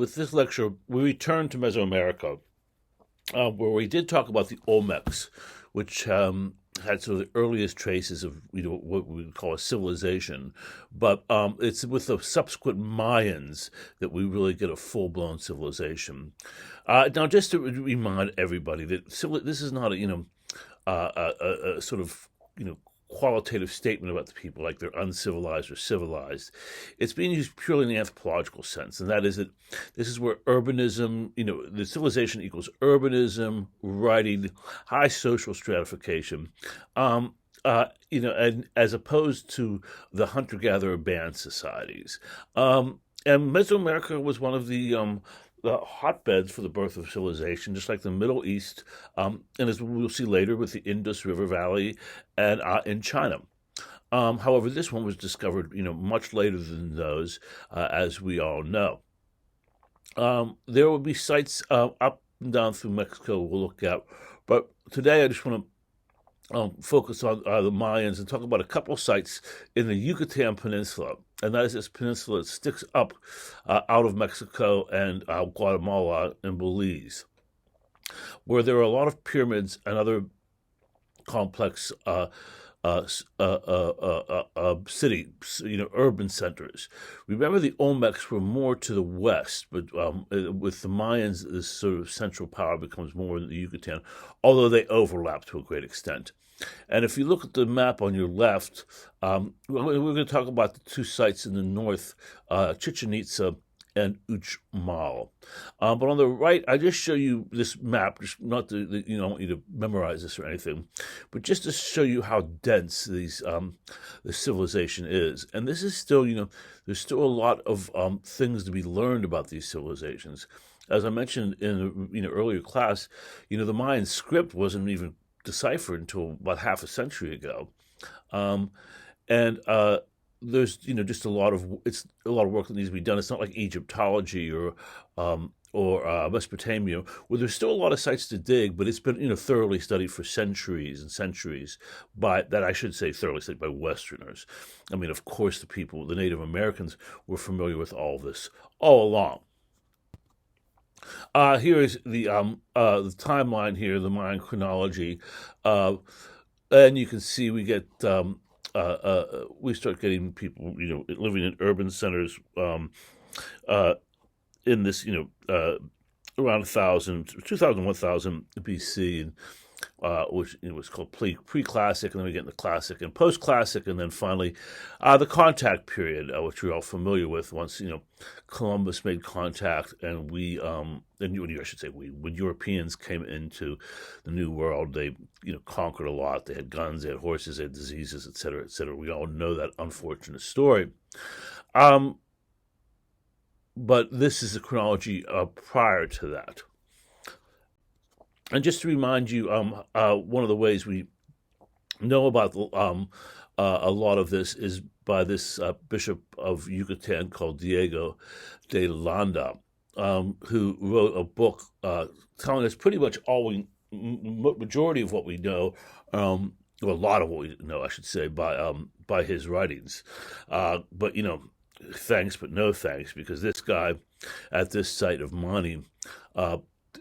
with this lecture, we return to Mesoamerica, where we did talk about the Olmecs, which had sort of the earliest traces of what we would call a civilization, but it's with the subsequent Mayans that we really get a full blown civilization. Now, just to remind everybody that this is not a sort of qualitative statement about the people, like they're uncivilized or civilized. It's being used purely in the anthropological sense, and that is that this is where urbanism, the civilization equals urbanism, writing, high social stratification, and as opposed to the hunter-gatherer band societies. And Mesoamerica was one of the hotbeds for the birth of civilization, just like the Middle East, and as we'll see later with the Indus River Valley and in China. However, this one was discovered, much later than those, as we all know. There will be sites up and down through Mexico we'll look at, but today I just want to focus on the Mayans and talk about a couple sites in the Yucatan Peninsula. And that is this peninsula that sticks up out of Mexico and Guatemala and Belize, where there are a lot of pyramids and other complex cities, urban centers. Remember, the Olmecs were more to the west, but with the Mayans, this sort of central power becomes more in the Yucatan, although they overlap to a great extent. And if you look at the map on your left, we're going to talk about the two sites in the north, Chichen Itza and Uxmal. But on the right, I just show you this map, just not to, I don't want you to memorize this or anything, but just to show you how dense the civilization is. And this is still, there's still a lot of things to be learned about these civilizations. As I mentioned in earlier class, the Mayan script wasn't even deciphered until about half a century ago, and there's just a lot of work that needs to be done. It's not like Egyptology or Mesopotamia, where there's still a lot of sites to dig, but it's been thoroughly studied for centuries and centuries thoroughly studied by Westerners. I mean, of course, the Native Americans were familiar with all this all along. Here is the timeline here, the Mayan chronology, and you can see we get we start getting people living in urban centers in this around 2000, 1000 BC, and which was called pre-classic, and then we get into classic and post-classic, and then finally the contact period, which we're all familiar with. Once Columbus made contact, and when Europeans came into the New World, they conquered a lot. They had guns, they had horses, they had diseases, etc., etc. We all know that unfortunate story. But this is the chronology prior to that. And just to remind you, one of the ways we know about a lot of this is by this bishop of Yucatan called Diego de Landa, who wrote a book telling us pretty much majority of what we know, or a lot of what we know, I should say, by his writings. But thanks but no thanks, because this guy at this site of Mani,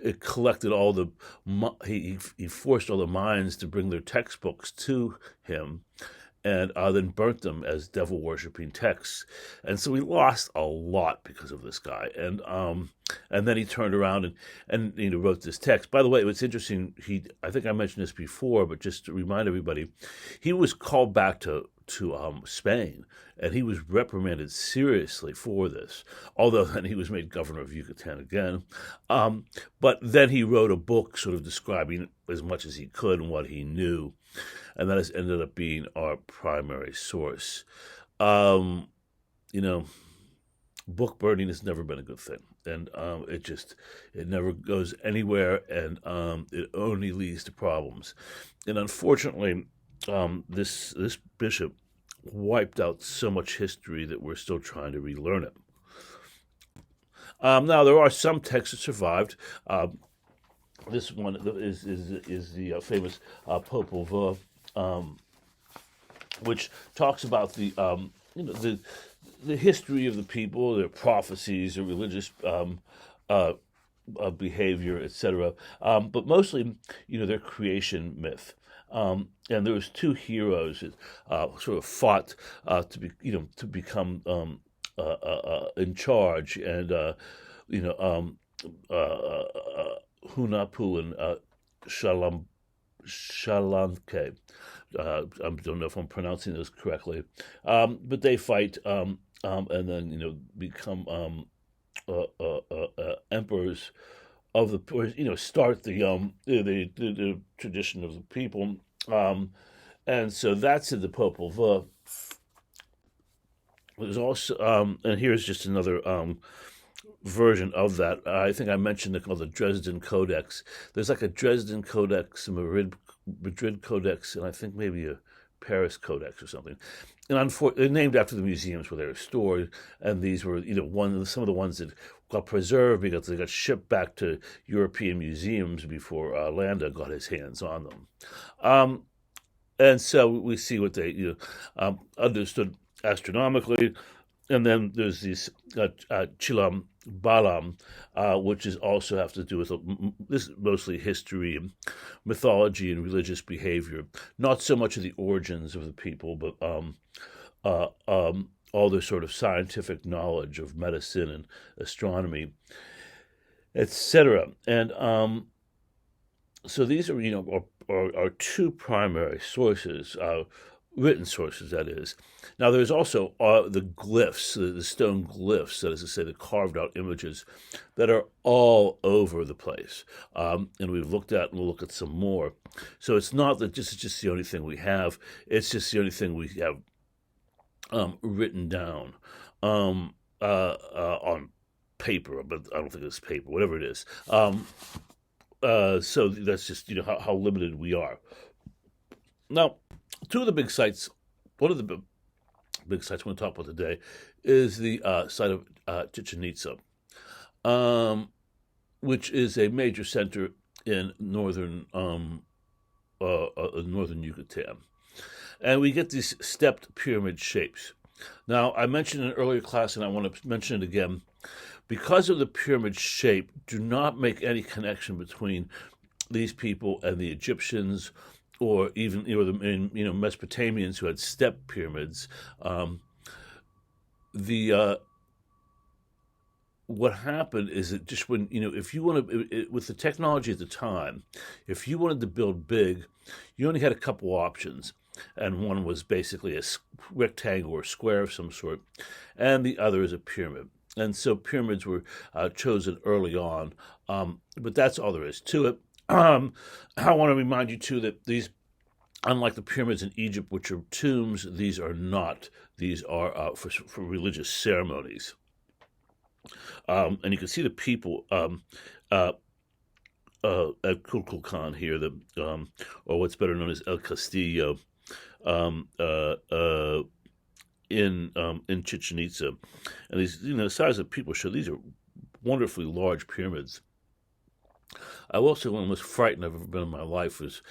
it collected he forced all the Mayans to bring their textbooks to him, and then burnt them as devil-worshipping texts. And so we lost a lot because of this guy. And then he turned around and wrote this text. By the way, what's interesting, I think I mentioned this before, but just to remind everybody, he was called back to Spain, and he was reprimanded seriously for this, although then he was made governor of Yucatan again. But then he wrote a book sort of describing as much as he could and what he knew, and that has ended up being our primary source. Book burning has never been a good thing, and it never goes anywhere, and it only leads to problems. And unfortunately, this bishop wiped out so much history that we're still trying to relearn it. Now, there are some texts that survived. This one is the famous Popol Vuh, which talks about the the history of the people, their prophecies, their religious uh, behavior, etc. But mostly, their creation myth. And there was two heroes that sort of fought to become in charge, and Hunapu and Shalam Shalanke. I don't know if I'm pronouncing this correctly, but they fight, and then become emperors of the, or, start the tradition of the people, and so that's in the Popol Vuh. There's also, and here's just another version of that. I think I mentioned it called the Dresden Codex. There's like a Dresden Codex, a Madrid Codex, and I think maybe a Paris Codex or something. And they're named after the museums where they were stored. And these were, some of the ones that got preserved because they got shipped back to European museums before Landa got his hands on them. And so we see what they understood astronomically. And then there's these Chilam Balam, which is also have to do with this is mostly history and mythology and religious behavior. Not so much of the origins of the people, but all the sort of scientific knowledge of medicine and astronomy, etc. And so these are are two primary sources. Written sources, that is. Now, there's also the glyphs, the stone glyphs, that is to say, the carved out images that are all over the place. And we've looked at, and we'll look at some more. So it's not that this is just the only thing we have, it's just the only thing we have written down on paper, but I don't think it's paper, whatever it is. So that's just how limited we are. Now, two of the big sites, one of the big sites we're going to talk about today is the site of Chichen Itza, which is a major center in northern Yucatan. And we get these stepped pyramid shapes. Now, I mentioned in an earlier class, and I want to mention it again, because of the pyramid shape, do not make any connection between these people and the Egyptians, or even the Mesopotamians who had step pyramids. What happened is that just when if you want to, with the technology at the time, if you wanted to build big, you only had a couple options, and one was basically a rectangle or square of some sort, and the other is a pyramid. And so pyramids were chosen early on, but that's all there is to it. I want to remind you, too, that these, unlike the pyramids in Egypt, which are tombs, these are not. These are for religious ceremonies. And you can see the people at Kukulkan here, or what's better known as El Castillo, in Chichen Itza. And these, the size of people show these are wonderfully large pyramids. I will say one of the most frightened I've ever been in my life was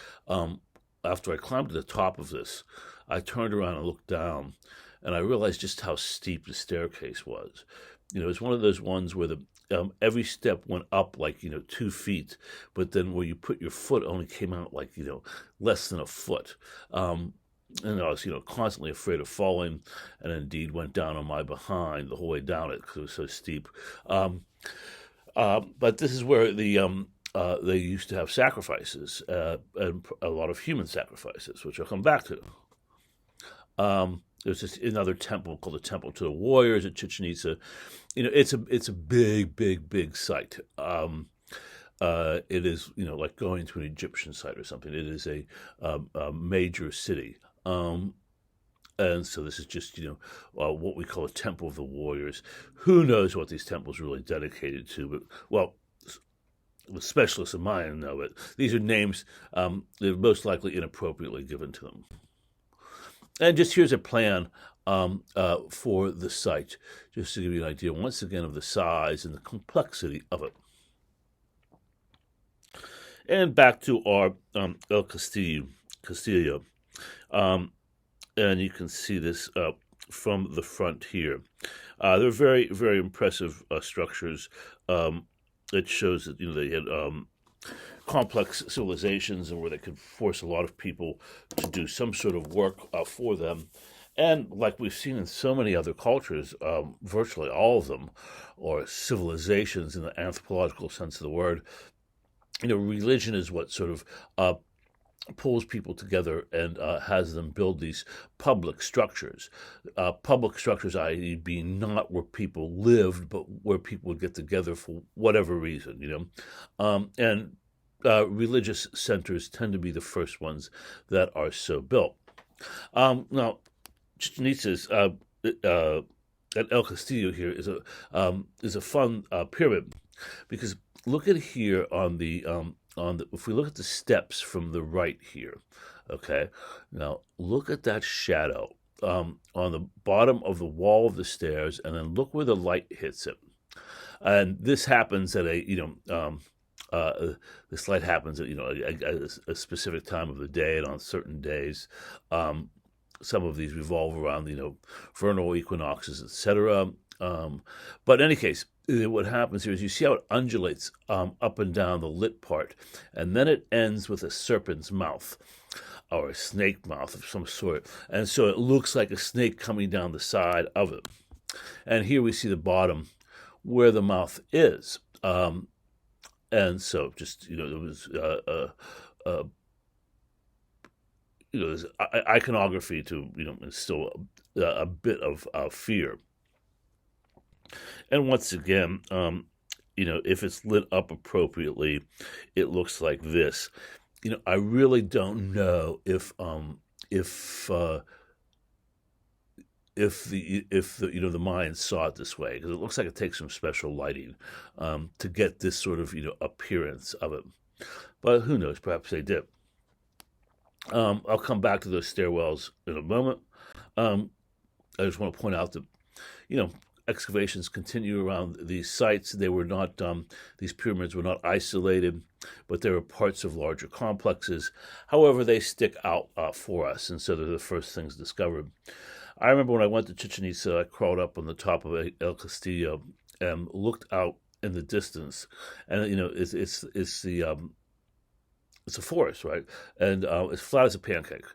after I climbed to the top of this, I turned around and looked down, and I realized just how steep the staircase was. It was one of those ones where every step went up like 2 feet, but then where you put your foot only came out like less than a foot. And I was constantly afraid of falling, and indeed went down on my behind the whole way down it because it was so steep. But this is where they used to have sacrifices, and a lot of human sacrifices, which I'll come back to. There's just another temple called the Temple to the Warriors at Chichen Itza. It's a big, big, big site. It is like going to an Egyptian site or something. It is a major city. And so this is just, what we call a Temple of the Warriors. Who knows what these temples are really dedicated to? But, well, the specialists of Mayan know it. These are names they're most likely inappropriately given to them. And just here's a plan for the site, just to give you an idea, once again, of the size and the complexity of it. And back to our El Castillo. And you can see this from the front here. They're very, very impressive structures. It shows that they had complex civilizations and where they could force a lot of people to do some sort of work for them. And like we've seen in so many other cultures, virtually all of them, or civilizations in the anthropological sense of the word, religion is what sort of pulls people together and has them build these public structures. Public structures, i.e., being not where people lived, but where people would get together for whatever reason, and religious centers tend to be the first ones that are so built. Now, Chichen Itza's at El Castillo here is a fun pyramid because look at here if we look at the steps from the right here, okay. Now look at that shadow on the bottom of the wall of the stairs, and then look where the light hits it. And this happens at this light happens at a specific time of the day and on certain days. Some of these revolve around vernal equinoxes, etc. But in any case, what happens here is you see how it undulates up and down the lit part, and then it ends with a serpent's mouth or a snake mouth of some sort, and so it looks like a snake coming down the side of it. And here we see the bottom where the mouth is, and so just it was there's iconography to instill a bit of fear. And once again, if it's lit up appropriately, it looks like this. I really don't know if the the Mayans saw it this way, because it looks like it takes some special lighting to get this sort of appearance of it. But who knows? Perhaps they did. I'll come back to those stairwells in a moment. I just want to point out that excavations continue around these sites. They were not; these pyramids were not isolated, but they were parts of larger complexes. However, they stick out for us, and so they're the first things discovered. I remember when I went to Chichen Itza, I crawled up on the top of El Castillo and looked out in the distance, and it's a forest, right? And it's flat as a pancake.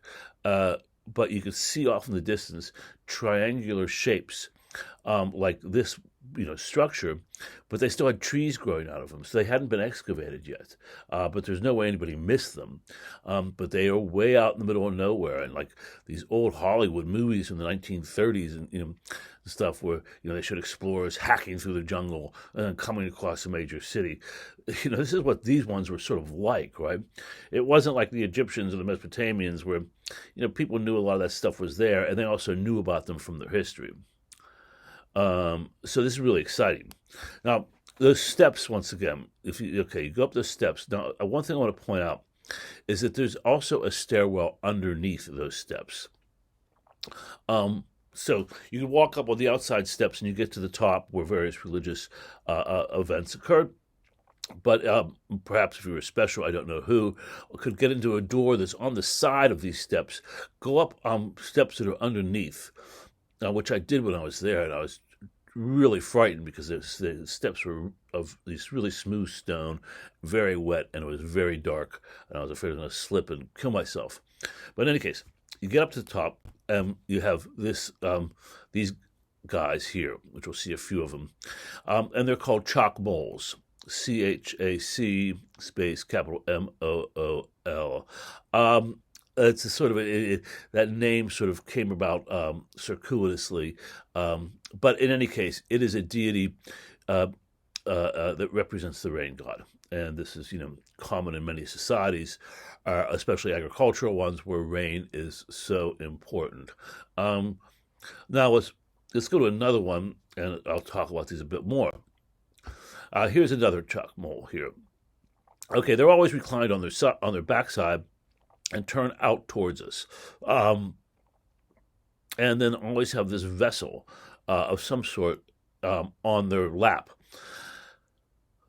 But you could see off in the distance triangular shapes like this, structure, but they still had trees growing out of them, so they hadn't been excavated yet. But there's no way anybody missed them. But they are way out in the middle of nowhere, and like these old Hollywood movies from the 1930s, and stuff where they showed explorers hacking through the jungle and then coming across a major city. This is what these ones were sort of like, right? It wasn't like the Egyptians or the Mesopotamians where people knew a lot of that stuff was there, and they also knew about them from their history. So this is really exciting. Now, those steps, once again, you go up those steps. Now, one thing I want to point out is that there's also a stairwell underneath those steps. So you can walk up on the outside steps and you get to the top where various religious events occurred. But perhaps if you were special, I don't know who, could get into a door that's on the side of these steps, go up steps that are underneath, which I did when I was there, and I was really frightened because the steps were of these really smooth stone, very wet, and it was very dark, and I was afraid I was going to slip and kill myself. But in any case, you get up to the top, and you have these guys here, which we'll see a few of them, and they're called chalk moles. CHAC space capital MOOL. It's a sort of that name sort of came about circuitously, but in any case, it is a deity that represents the rain god, and this is common in many societies, especially agricultural ones where rain is so important. Now let's go to another one, and I'll talk about these a bit more. Here's another chalk mole here. Okay, they're always reclined on their backside and turn out towards us, and then always have this vessel of some sort on their lap.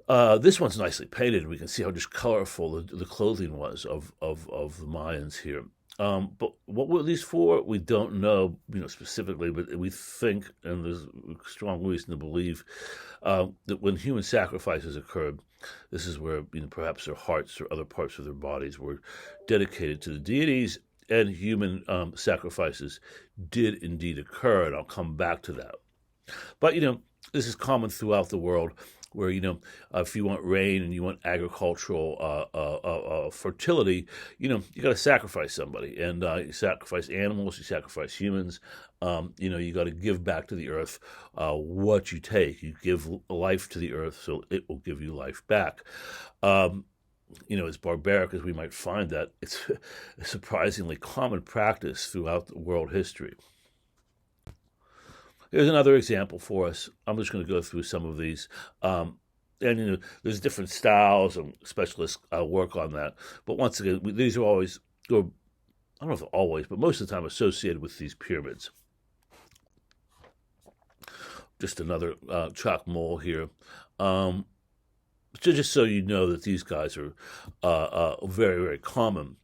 This one's nicely painted. We can see how just colorful the clothing was of the Mayans here. But what were these for? We don't know, specifically, but we think, and there's strong reason to believe, that when human sacrifices occurred, this is where perhaps their hearts or other parts of their bodies were dedicated to the deities, and human sacrifices did indeed occur, and I'll come back to that. But this is common throughout the world, where if you want rain and you want agricultural fertility, you got to sacrifice somebody, and you sacrifice animals, you sacrifice humans. You got to give back to the earth what you take. You give life to the earth, so it will give you life back. As barbaric as we might find that, it's a surprisingly common practice throughout the world history. Here's another example for us. I'm just going to go through some of these. And there's different styles, and specialists work on that. But once again, these are always, or I don't know if always, but most of the time associated with these pyramids. Just another chalk mole here. Just so you know that these guys are very, very common.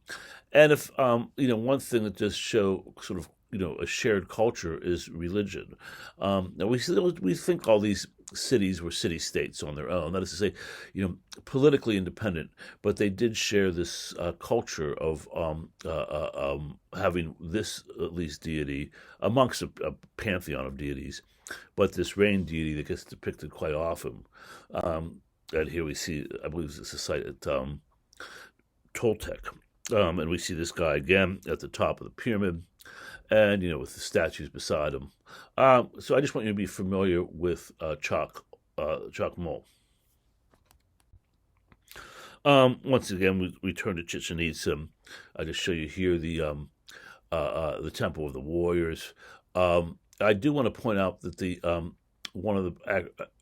And if, one thing that does show sort of, a shared culture is religion. Now we think all these cities were city-states on their own. That is to say, politically independent, but they did share this culture of having this, at least, deity amongst a pantheon of deities, but this rain deity that gets depicted quite often. And here we see, I believe it's a site at Toltec. And we see this guy again at the top of the pyramid, and with the statues beside him. So I just want you to be familiar with chalk mole. Once again, we turn to Chichen Itza. I just show you here the Temple of the Warriors. I do want to point out that the one of the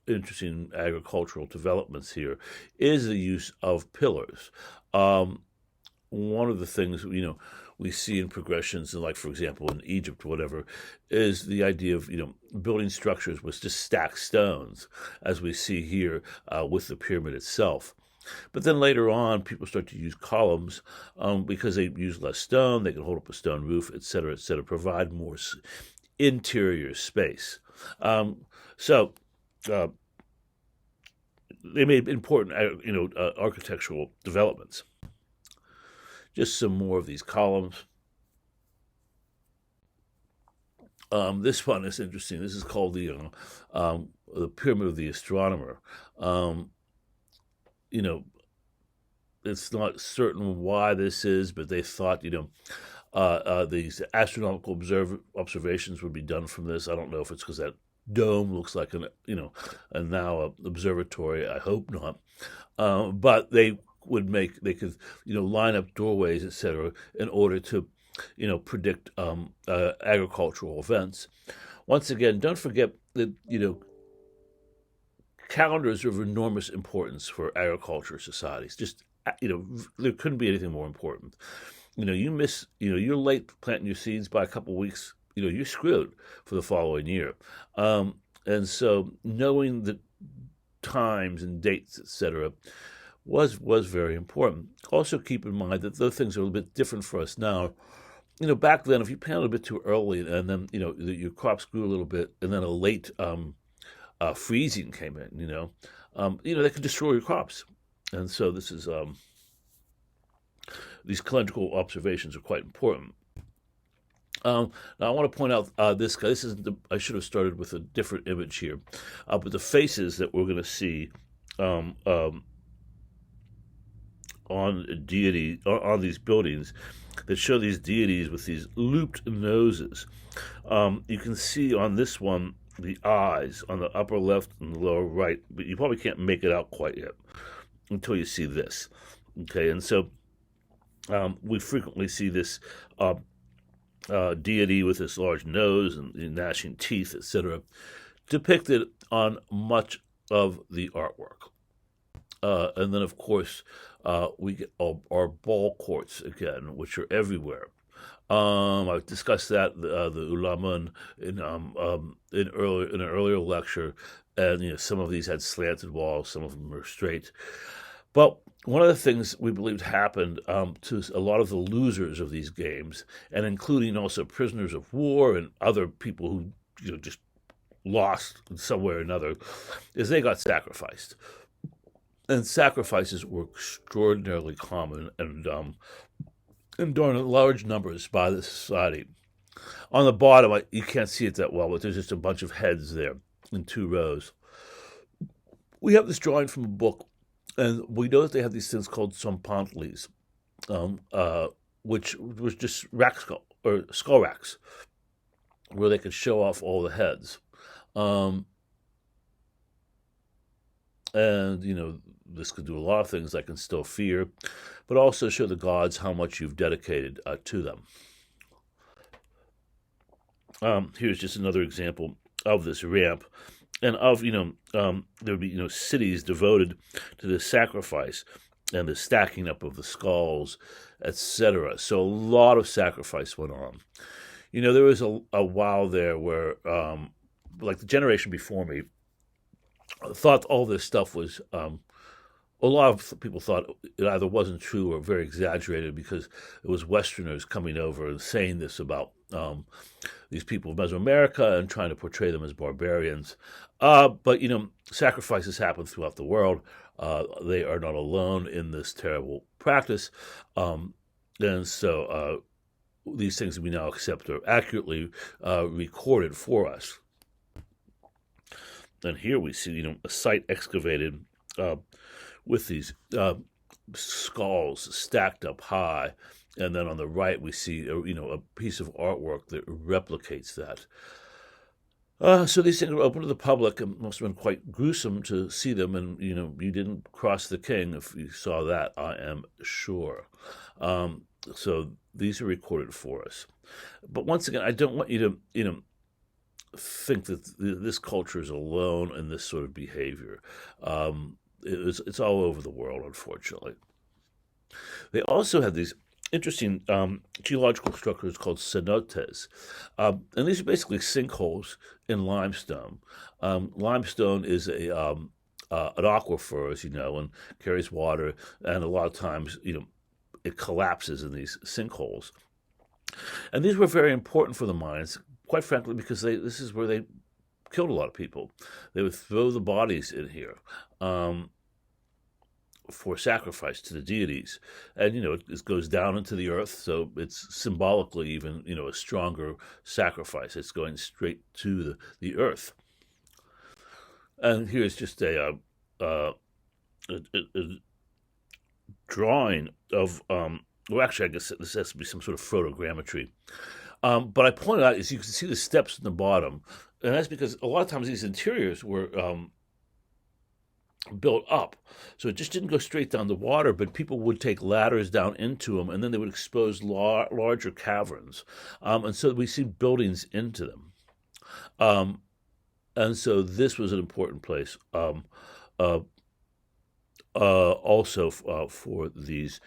interesting agricultural developments here is the use of pillars. One of the things we see in progressions, like for example in Egypt or whatever, is the idea of building structures with just stacked stones, as we see here with the pyramid itself. But then later on, people start to use columns because they use less stone, they can hold up a stone roof, etc., provide more interior space. So they made important, architectural developments. Just some more of these columns. This one is interesting. This is called the Pyramid of the Astronomer. It's not certain why this is, but they thought, these astronomical observations would be done from this. I don't know if it's because that dome looks like a now observatory. I hope not. But they could line up doorways, etc., in order to predict agricultural events. Once again, don't forget that calendars are of enormous importance for agriculture societies. Just there couldn't be anything more important. You miss you're late planting your seeds by a couple of weeks, you're screwed for the following year. And so knowing the times and dates, etc., was very important. Also keep in mind that those things are a little bit different for us now. Back then, if you planted a bit too early and then, your crops grew a little bit and then a late freezing came in, they could destroy your crops. And so this is, these calendrical observations are quite important. Now I want to point out this guy. This isn't I should have started with a different image here, but the faces that we're going to see on deity on these buildings that show these deities with these looped noses. You can see on this one the eyes on the upper left and the lower right, but you probably can't make it out quite yet until you see this. Okay, and so we frequently see this deity with this large nose and gnashing teeth, etc., depicted on much of the artwork. And then, of course, we get our ball courts again, which are everywhere. I've discussed that the Ulamun in an earlier lecture, and some of these had slanted walls, some of them are straight. But one of the things we believed happened to a lot of the losers of these games, and including also prisoners of war and other people who just lost in some way or another, is they got sacrificed. And sacrifices were extraordinarily common and done in large numbers by the society. On the bottom, you can't see it that well, but there's just a bunch of heads there in 2 rows. We have this drawing from a book, and we know that they have these things called sompantles, which was just skull racks, where they could show off all the heads. Um, and this could do a lot of things like instill fear, but also show the gods how much you've dedicated to them. Here's just another example of this ramp, and of there would be cities devoted to this sacrifice and the stacking up of the skulls, etc. So a lot of sacrifice went on. There was a while there where, like the generation before me, thought all this stuff was. A lot of people thought it either wasn't true or very exaggerated because it was Westerners coming over and saying this about these people of Mesoamerica and trying to portray them as barbarians. But sacrifices happen throughout the world. They are not alone in this terrible practice, and so these things we now accept are accurately recorded for us. And here we see, a site excavated with these skulls stacked up high, and then on the right we see a piece of artwork that replicates that. So these things were open to the public, and must have been quite gruesome to see them. And you didn't cross the king if you saw that, I am sure. So these are recorded for us. But once again, I don't want you to think that this culture is alone in this sort of behavior. It's all over the world, unfortunately. They also had these interesting geological structures called cenotes. And these are basically sinkholes in limestone. Limestone is an aquifer, as you know, and carries water, and a lot of times, it collapses in these sinkholes. And these were very important for the Mayans, quite frankly, because this is where they killed a lot of people. They would throw the bodies in here for sacrifice to the deities, and it goes down into the earth, so it's symbolically even a stronger sacrifice. It's going straight to the earth. And here's just a drawing of well, actually, I guess this has to be some sort of photogrammetry. But I pointed out is you can see the steps in the bottom, and that's because a lot of times these interiors were built up, so it just didn't go straight down the water. But people would take ladders down into them, and then they would expose larger caverns, and so we see buildings into them. And so this was an important place. Also for these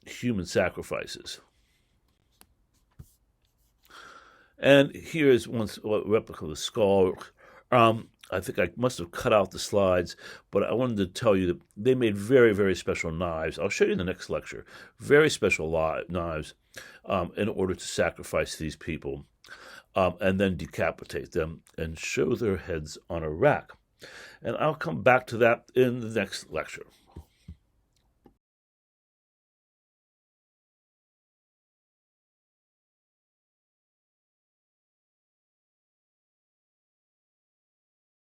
human sacrifices. And here is one replica of the skull. I think I must have cut out the slides, but I wanted to tell you that they made very, very special knives. I'll show you in the next lecture. Very special knives in order to sacrifice these people and then decapitate them and show their heads on a rack. And I'll come back to that in the next lecture.